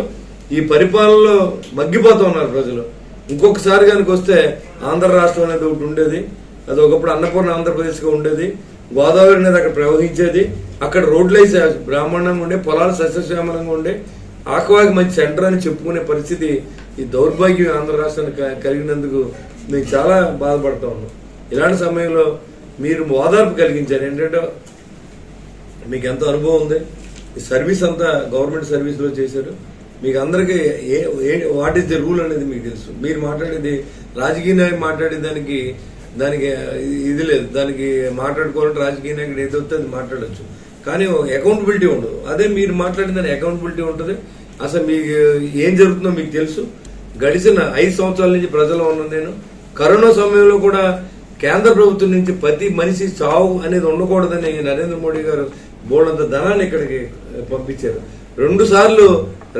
ఈ పరిపాలనలో మగ్గిపోతూ ఉన్నారు ప్రజలు. ఇంకొకసారి కనుక వస్తే ఆంధ్ర రాష్ట్రం అనేది ఒకటి ఉండేది, అది ఒకప్పుడు అన్నపూర్ణ ఆంధ్రప్రదేశ్గా ఉండేది, గోదావరి అనేది అక్కడ ప్రవహించేది, అక్కడ రోడ్లు వేసి బ్రాహ్మణంగా ఉండే, పొలాలు సస్యశ్యామలంగా ఉండే, ఆక్వాకి మంచి సెంటర్ అని చెప్పుకునే పరిస్థితి ఈ దౌర్భాగ్యం ఆంధ్ర రాష్ట్రానికి కలిగినందుకు మేము చాలా బాధపడుతూ ఉన్నాం. ఇలాంటి సమయంలో మీరు ఓదార్పు కలిగించారు. ఏంటంటే మీకు ఎంతో అనుభవం ఉంది, ఈ సర్వీస్ అంతా గవర్నమెంట్ సర్వీస్లో చేశారు, మీకు అందరికీ వాట్ ఈస్ ది రూల్ అనేది మీకు తెలుసు. మీరు మాట్లాడేది రాజకీయ నాయకుడు మాట్లాడేదానికి ఇది లేదు, దానికి మాట్లాడుకోవాలంటే రాజకీయ నాయకుడు ఏదైతే అది మాట్లాడచ్చు, కానీ అకౌంటబిలిటీ ఉండదు. అదే మీరు మాట్లాడిన దానికి అకౌంటబిలిటీ ఉంటుంది. అసలు మీకు ఏం జరుగుతుందో మీకు తెలుసు. గడిచిన 5 సంవత్సరాల నుంచి ప్రజలు ఉన్నాను నేను. కరోనా సమయంలో కూడా కేంద్ర ప్రభుత్వం నుంచి ప్రతి మనిషి చావు అనేది ఉండకూడదని నరేంద్ర మోడీ గారు బోర్డంత ధనాన్ని ఇక్కడికి పంపించారు. 2 సార్లు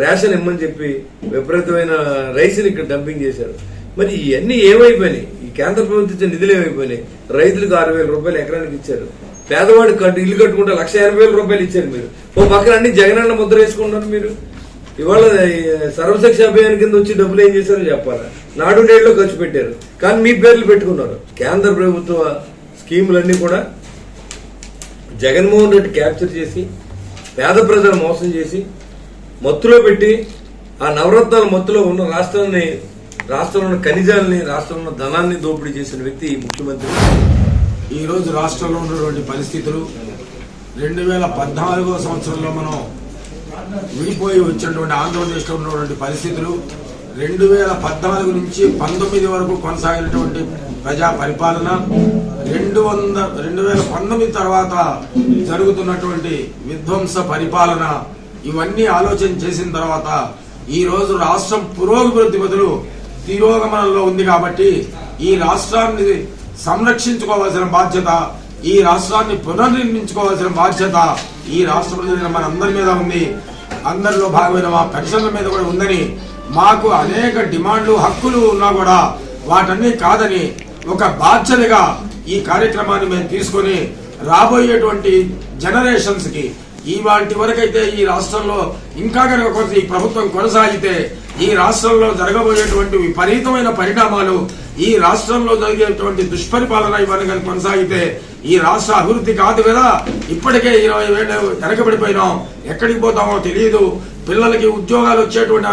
రేషన్ ఇమ్మని చెప్పి విపరీతమైన రైస్ని ఇక్కడ డంపింగ్ చేశారు. మరి ఇవన్నీ ఏమైపోయినాయి? ఈ కేంద్ర ప్రభుత్వం ఇచ్చే నిధులు ఏమైపోయినాయి? రైతులకు 6,000 రూపాయలు ఎకరానికి ఇచ్చారు, పేదవాడికి ఇల్లు కట్టుకుంటే 1,80,000 రూపాయలు ఇచ్చారు. మీరు ఓ పక్కన అన్ని జగనన్న ముద్ర వేసుకుంటున్నారు. మీరు ఇవాళ సర్వశిక్ష అభియాన్ కింద వచ్చి డబ్బులు ఏం చేశారో చెప్పాలా? నాడు నేడులో ఖర్చు పెట్టారు, కానీ మీ పేర్లు పెట్టుకున్నారు. కేంద్ర ప్రభుత్వ స్కీములన్నీ కూడా జగన్మోహన్ రెడ్డి క్యాప్చర్ చేసి పేద ప్రజలు మోసం చేసి మత్తులో పెట్టి, ఆ నవరత్నాల మత్తులో ఉన్న రాష్ట్రంలో ఉన్న ఖనిజాలని, రాష్ట్రంలో ఉన్న ధనాన్ని దోపిడీ చేసిన వ్యక్తి ముఖ్యమంత్రి. ఈరోజు రాష్ట్రంలో ఉన్నటువంటి పరిస్థితులు 2014వ సంవత్సరంలో మనం విడిపోయి వచ్చినటువంటి ఆంధ్రప్రదేశ్లో ఉన్నటువంటి పరిస్థితులు 2014 నుంచి 19 వరకు కొనసాగినటువంటి ప్రజా పరిపాలన, 2019 తర్వాత జరుగుతున్నటువంటి విధ్వంస పరిపాలన, ఇవన్నీ ఆలోచన చేసిన తర్వాత ఈ రోజు రాష్ట్రం పురోగతి బదులు తిరోగమనంలో ఉంది. కాబట్టి ఈ రాష్ట్రాన్ని సంరక్షించుకోవాల్సిన బాధ్యత, ఈ రాష్ట్రాన్ని పునర్నిర్మించుకోవాల్సిన బాధ్యత ఈ రాష్ట్ర ప్రజల మన అందరి మీద ఉంది. అందరిలో భాగమైన మా పెన్షన్ల మీద కూడా ఉందని, మాకు అనేక డిమాండ్లు, హక్కులు ఉన్నా కూడా వాటన్నీ కాదని ఒక బాధ్యతగా ఈ కార్యక్రమాన్ని మేము తీసుకొని రాబోయేటువంటి జనరేషన్స్ కి, ఇవాటి వరకైతే ఈ రాష్ట్రంలో ఇంకా కనుక ఈ ప్రభుత్వం కొనసాగితే ఈ రాష్ట్రంలో జరగబోయేటువంటి విపరీతమైన పరిణామాలు, ఈ రాష్ట్రంలో జరిగేటువంటి దుష్పరిపాలన ఇవన్నీ కనుక కొనసాగితే ఈ రాష్ట్ర అభివృద్ధి కాదు కదా. ఇప్పటికే 20 ఏళ్ళు వెనకబడిపోయినాం, ఎక్కడికి పోతామో తెలియదు. పిల్లలకి ఉద్యోగాలు వచ్చేటువంటి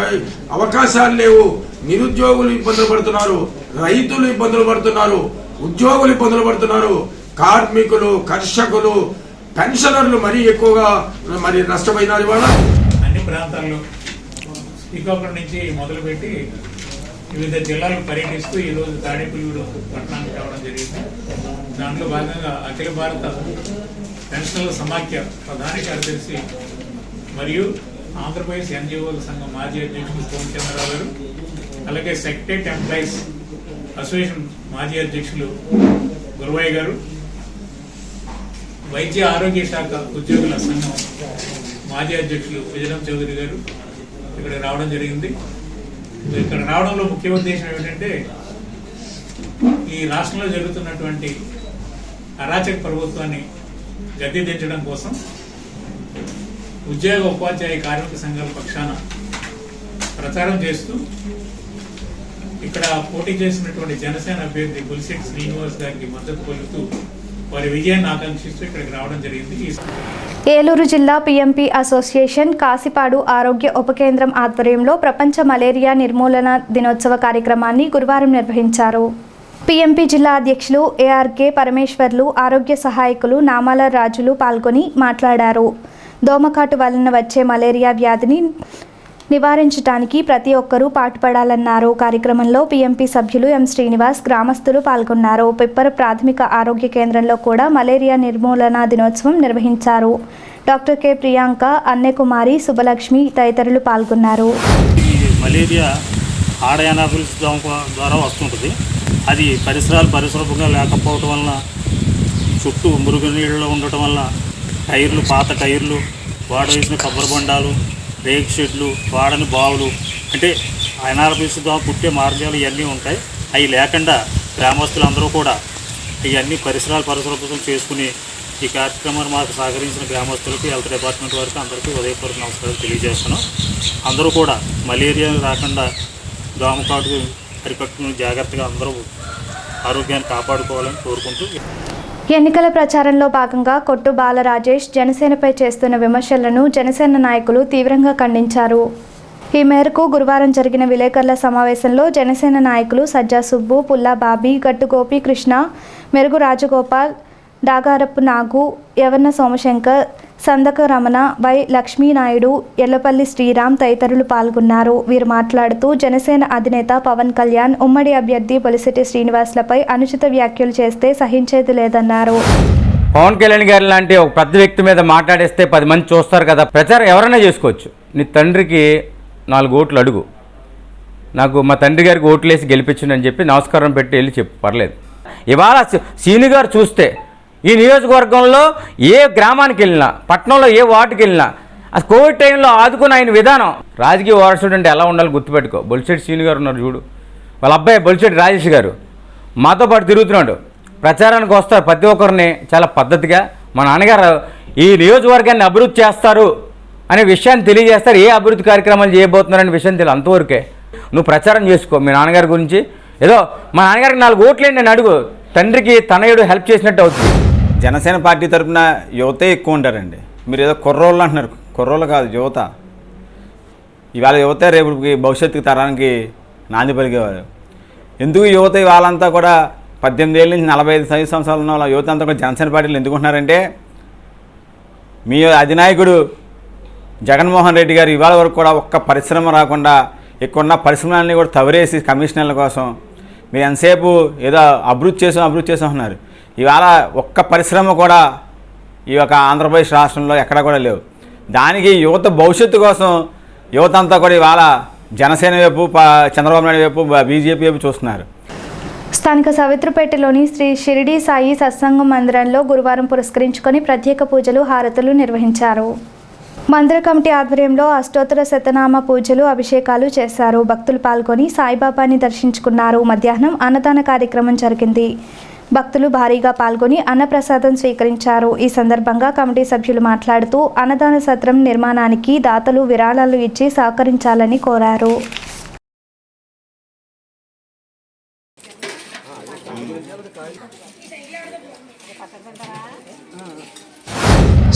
అవకాశాలు లేవు, నిరుద్యోగులు ఇబ్బందులు పడుతున్నారు, రైతులు ఇబ్బందులు పడుతున్నారు, ఉద్యోగులు ఇబ్బందులు పడుతున్నారు, కార్మికులు, కర్షకులు, పెన్షనర్లు మరీ ఎక్కువగా మరి నష్టపోయినారు. ఇవాళ అన్ని ప్రాంతాల్లో శ్రీకాకుళం నుంచి మొదలుపెట్టి వివిధ జిల్లాలకు పర్యటిస్తూ ఈరోజు తాడేపల్లిగూడెం పట్టణానికి రావడం జరిగింది. దాంట్లో భాగంగా అఖిల భారత పెన్షనర్ల సమాఖ్య ప్రధాన కార్యదర్శి మరియు ఆంధ్రప్రదేశ్ ఎన్జిఓల సంఘం మాజీ అధ్యక్షులు సోమచంద్రరావు గారు, అలాగే సెక్రటరీ ఎంప్లాయీస్ అసోసియేషన్ మాజీ అధ్యక్షులు గురువయ్య గారు, వైద్య ఆరోగ్య శాఖ ఉద్యోగుల సంఘం మాజీ అధ్యక్షులు విజయం చౌదరి గారు ఇక్కడ రావడం జరిగింది. ఇక్కడ రావడంలో ముఖ్య ఉద్దేశం ఏమిటంటే ఈ రాష్ట్రంలో జరుగుతున్నటువంటి అరాచక ప్రభుత్వాన్ని గద్దె దించడం కోసం ఉద్యోగ ఉపాధ్యాయ కార్మిక సంఘాల పక్షాన ప్రచారం చేస్తూ ఇక్కడ పోటీ చేసినటువంటి జనసేన అభ్యర్థి బుల్శెట్టి శ్రీనివాస్ గారికి మద్దతు పలుకుతూ వారి విజయాన్ని ఆకాంక్షిస్తూ ఇక్కడికి రావడం జరిగింది. ఏలూరు జిల్లా పిఎంపి అసోసియేషన్ కాసిపాడు ఆరోగ్య ఉప కేంద్రం ఆధ్వర్యంలో ప్రపంచ మలేరియా నిర్మూలన దినోత్సవ కార్యక్రమాన్ని గురువారం నిర్వహించారు. పిఎంపి జిల్లా అధ్యక్షులు ఏఆర్కే పరమేశ్వర్లు, ఆరోగ్య సహాయకులు నామాల రాజులు పాల్గొని మాట్లాడారు. దోమకాటు వలన వచ్చే మలేరియా వ్యాధిని నివారించడానికి ప్రతి ఒక్కరూ పాటుపడాలన్నారు. కార్యక్రమంలో పిఎంపి సభ్యులు ఎం శ్రీనివాస్, గ్రామస్తులు పాల్గొన్నారు. పిప్పర ప్రాథమిక ఆరోగ్య కేంద్రంలో కూడా మలేరియా నిర్మూలన దినోత్సవం నిర్వహించారు. డాక్టర్ కె ప్రియాంక, అన్నెకుమారి, శుభలక్ష్మి తదితరులు పాల్గొన్నారు. మలేరియా ఆడయానాఫిల్స్ దోమ ద్వారా వస్తుంటుంది. అది పరిసరాలు పరిశుభ్రంగా లేకపోవటం వలన, చుట్టూ మురుగునీళ్ళలో ఉండటం వల్ల టైర్లు, పాత టైర్లు, వాడవేసిన కొబ్బరి బొండాలు, రేక్ షెడ్లు, వాడని బావులు, అంటే అనారోగ్య దోమ పుట్టే మార్గాలు ఇవన్నీ ఉంటాయి. అవి లేకుండా గ్రామస్తులందరూ కూడా ఇవన్నీ పరిసరాలు పరిశుభ్రం చేసుకుని ఈ కార్యక్రమాన్ని మాకు సహకరించిన గ్రామస్తులకు, హెల్త్ డిపార్ట్మెంట్ వారికి అందరికీ ఉదయపూర్వక నమస్కారాలు తెలియజేస్తున్నాం. అందరూ కూడా మలేరియా రాకుండా దోమకాటు అరికట్టుకుని జాగ్రత్తగా అందరూ ఆరోగ్యాన్ని కాపాడుకోవాలని కోరుకుంటూ. ఎన్నికల ప్రచారంలో భాగంగా కొట్టు బాల రాజేష్ జనసేనపై చేస్తున్న విమర్శలను జనసేన నాయకులు తీవ్రంగా ఖండించారు. ఈ మేరకు గురువారం జరిగిన విలేకరుల సమావేశంలో జనసేన నాయకులు సజ్జా సుబ్బు, పుల్లా బాబీ, గట్టు గోపీకృష్ణ, మెరుగు రాజగోపాల్, డాగారపు నాగు, యవన్న సోమశంకర్, సందక రమణ, వై లక్ష్మీనాయుడు, ఎల్లపల్లి శ్రీరామ్ తదితరులు పాల్గొన్నారు. వీరు మాట్లాడుతూ జనసేన అధినేత పవన్ కళ్యాణ్ ఉమ్మడి అభ్యర్థి బొలిశెట్టి శ్రీనివాస్లపై అనుచిత వ్యాఖ్యలు చేస్తే సహించేది లేదన్నారు. పవన్ కళ్యాణ్ గారి లాంటి ఒక పెద్ద వ్యక్తి మీద మాట్లాడేస్తే 10 మంది చూస్తారు కదా. ప్రచారం ఎవరైనా చేసుకోవచ్చు. నీ తండ్రికి 4 ఓట్లు అడుగు, నాకు మా తండ్రి గారికి ఓట్లు వేసి గెలిపించండి అని చెప్పి నమస్కారం పెట్టి వెళ్ళి చెప్పు, పర్లేదు. ఇవాళ సీని గారు చూస్తే ఈ నియోజకవర్గంలో ఏ గ్రామానికి వెళ్ళినా, పట్టణంలో ఏ వార్డుకి వెళ్ళినా, ఆ కోవిడ్ టైంలో ఆదుకుని ఆయన విధానం, రాజకీయ వారసుడు అంటే ఎలా ఉండాలి గుర్తుపెట్టుకో. బొలిశెట్టి సీని గారు ఉన్నారు చూడు, వాళ్ళ అబ్బాయి బొలిశెట్టి రాజేష్ గారు మాతో పాటు తిరుగుతున్నాడు. ప్రచారానికి వస్తారు ప్రతి ఒక్కరిని చాలా పద్ధతిగా. మా నాన్నగారు ఈ నియోజకవర్గాన్ని అభివృద్ధి చేస్తారు అనే విషయాన్ని తెలియజేస్తారు. ఏ అభివృద్ధి కార్యక్రమాలు చేయబోతున్నారనే విషయం తెలియదు, అంతవరకే. నువ్వు ప్రచారం చేసుకో మీ నాన్నగారి గురించి. ఏదో మా నాన్నగారికి 4 ఓట్లేండి నేను అడుగు, తండ్రికి తనయుడు హెల్ప్ చేసినట్టు అవుతుంది. జనసేన పార్టీ తరఫున యువతే ఎక్కువ ఉంటారండి. మీరు ఏదో కుర్రోళ్ళు అంటున్నారు, కుర్రోళ్ళు కాదు యువత. ఇవాళ యువత రేపు భవిష్యత్తు తరానికి నాంది పలికేవారు. ఎందుకు యువత వాళ్ళంతా కూడా 18 ఏళ్ళ నుంచి 45 సంవత్సరాలు ఉన్న వాళ్ళ యువత అంతా కూడా జనసేన పార్టీలు ఎందుకుంటున్నారంటే, మీ అధినాయకుడు జగన్మోహన్ రెడ్డి గారు ఇవాళ వరకు కూడా ఒక్క పరిశ్రమ రాకుండా ఇక్కడున్న పరిశ్రమలన్నీ కూడా తవరేసి కమిషనర్ల కోసం మీరు ఎంతసేపు ఏదో అభివృద్ధి చేసాం అన్నారు. ఇవాళ ఒక్క పరిశ్రమ కూడా ఈ యొక్క ఆంధ్రప్రదేశ్ రాష్ట్రంలో ఎక్కడా కూడా లేవు. దానికి యువత భవిష్యత్తు కోసం యువత అంతా కూడా ఇవాళ జనసేన వైపు, చంద్రబాబు నాయుడు వైపు, బీజేపీ వైపు చూస్తున్నారు. స్థానిక సవిత్రుపేటలోని శ్రీ షిరిడి సాయి సత్సంగ మందిరంలో గురువారం పురస్కరించుకొని ప్రత్యేక పూజలు, హారతులు నిర్వహించారు. మందిర కమిటీ ఆధ్వర్యంలో అష్టోత్తర శతనామ పూజలు, అభిషేకాలు చేశారు. భక్తులు పాల్గొని సాయిబాబాని దర్శించుకున్నారు. మధ్యాహ్నం అన్నదాన కార్యక్రమం జరిగింది. భక్తులు భారీగా పాల్గొని అన్నప్రసాదం స్వీకరించారు. ఈ సందర్భంగా కమిటీ సభ్యులు మాట్లాడుతూ అన్నదాన సత్రం నిర్మాణానికి దాతలు విరాళాలు ఇచ్చి సహకరించాలని కోరారు.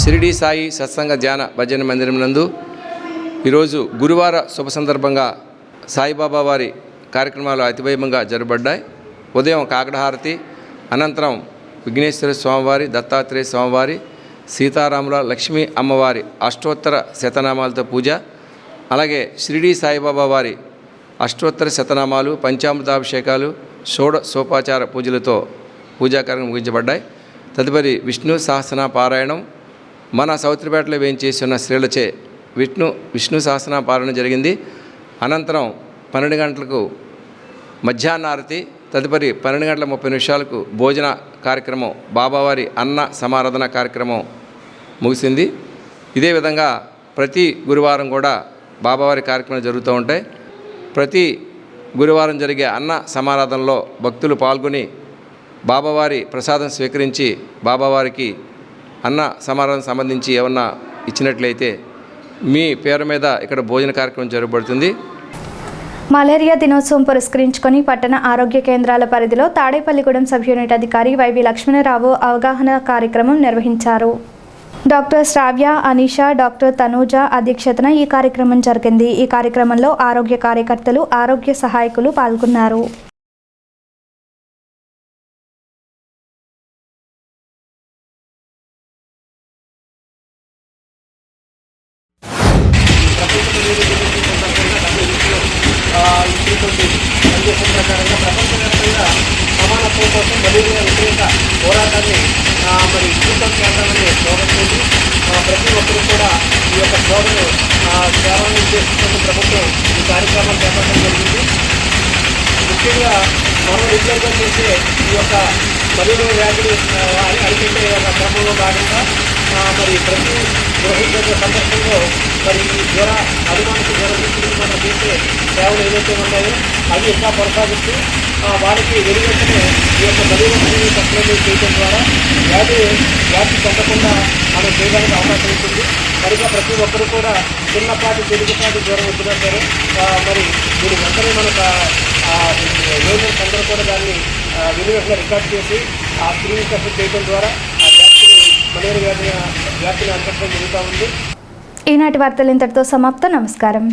షిరిడి సాయి సత్సంగ ధ్యాన భజన మందిరం నందు ఈరోజు గురువార శుభ సందర్భంగా సాయిబాబా వారి కార్యక్రమాలు అతివైభవంగా జరపబడ్డాయి. ఉదయం కాకడహారతి, అనంతరం విఘ్నేశ్వర స్వామివారి, దత్తాత్రేయ స్వామివారి, సీతారాముల లక్ష్మీ అమ్మవారి అష్టోత్తర శతనామాలతో పూజ, అలాగే షిరిడి సాయిబాబా వారి అష్టోత్తర శతనామాలు, పంచామృతాభిషేకాలు, షోడశోపచార పూజలతో పూజాకార్యం ముగించబడ్డాయి. తదుపరి విష్ణు సహస్రనామ పారాయణం మన సౌత్రిపేటలో వేయించేసి ఉన్న స్త్రీలచే విష్ణు సహస్రనామ పారాయణం జరిగింది. అనంతరం 12 గంటలకు మధ్యాహ్నారతి, తదుపరి 12:30 భోజన కార్యక్రమం, బాబావారి అన్న సమారాధన కార్యక్రమం ముగిసింది. ఇదే విధంగా ప్రతి గురువారం కూడా బాబావారి కార్యక్రమాలు జరుగుతూ ఉంటాయి. ప్రతి గురువారం జరిగే అన్న సమారాధనలో భక్తులు పాల్గొని బాబావారి ప్రసాదం స్వీకరించి బాబావారికి అన్న సమారాధన సంబంధించి ఏమన్నా ఇచ్చినట్లయితే మీ పేరు మీద ఇక్కడ భోజన కార్యక్రమం జరగబడుతుంది. మలేరియా దినోత్సవం పురస్కరించుకొని పట్టణ ఆరోగ్య కేంద్రాల పరిధిలో తాడేపల్లిగూడెం సబ్ యూనిట్ అధికారి వైవి లక్ష్మణరావు అవగాహన కార్యక్రమం నిర్వహించారు. డాక్టర్ శ్రావ్య, అనీషా, డాక్టర్ తనూజ అధ్యక్షతన ఈ కార్యక్రమం జరిగింది. ఈ కార్యక్రమంలో ఆరోగ్య కార్యకర్తలు, ఆరోగ్య సహాయకులు పాల్గొన్నారు. ప్రకారంగా ప్రపంచవ్యాప్తంగా సమానత్వం కోసం మలేరియా వ్యతిరేక పోరాటాన్ని మరి ఇన్స్టిట్యూట్ కేంద్రాన్ని స్లోగన్ ప్రతి ఒక్కరూ కూడా ఈ యొక్క స్లోగన్ సేవలను చేస్తున్న ప్రభుత్వం ఈ కార్యక్రమాలు చేపట్టడం జరిగింది. ముఖ్యంగా మనం రెగ్యులర్గా చేసే ఈ యొక్క మలేరియా వ్యాధిని అరికట్టే ఒక క్రమంలో భాగంగా మరి ప్రతి గృహోద్యోగ సందర్భంలో మరి ఈ జ్వర అనుమానిత జ్వర మనం చేసే సేవలు ఏదైతే ఉన్నాయో అవి ఇంకా కొనసాగిస్తూ వారికి వెలువెంటనే ఈ యొక్క మలేరియా తక్కువ చేయడం ద్వారా వ్యాధి చెందకుండా మనం చేయడానికి అవకాశం ఉంటుంది. కనుక ప్రతి ఒక్కరూ కూడా చిన్నపాటి తెలుగుపాటి జ్వరం వచ్చినా సరే మరి దీని వెంటనే మనకు యోజన్స్ అందరూ కూడా దాన్ని వెలువెంటనే రికార్డ్ చేసి ఆ స్క్రీనింగ్ టెస్ట్ చేయడం ద్వారా ఆ మలేరియా వ్యాధిని అరికట్టడం జరుగుతూ ఉంది. ఈనాటి వార్తలు ఇంతటితో సమాప్తం. నమస్కారం.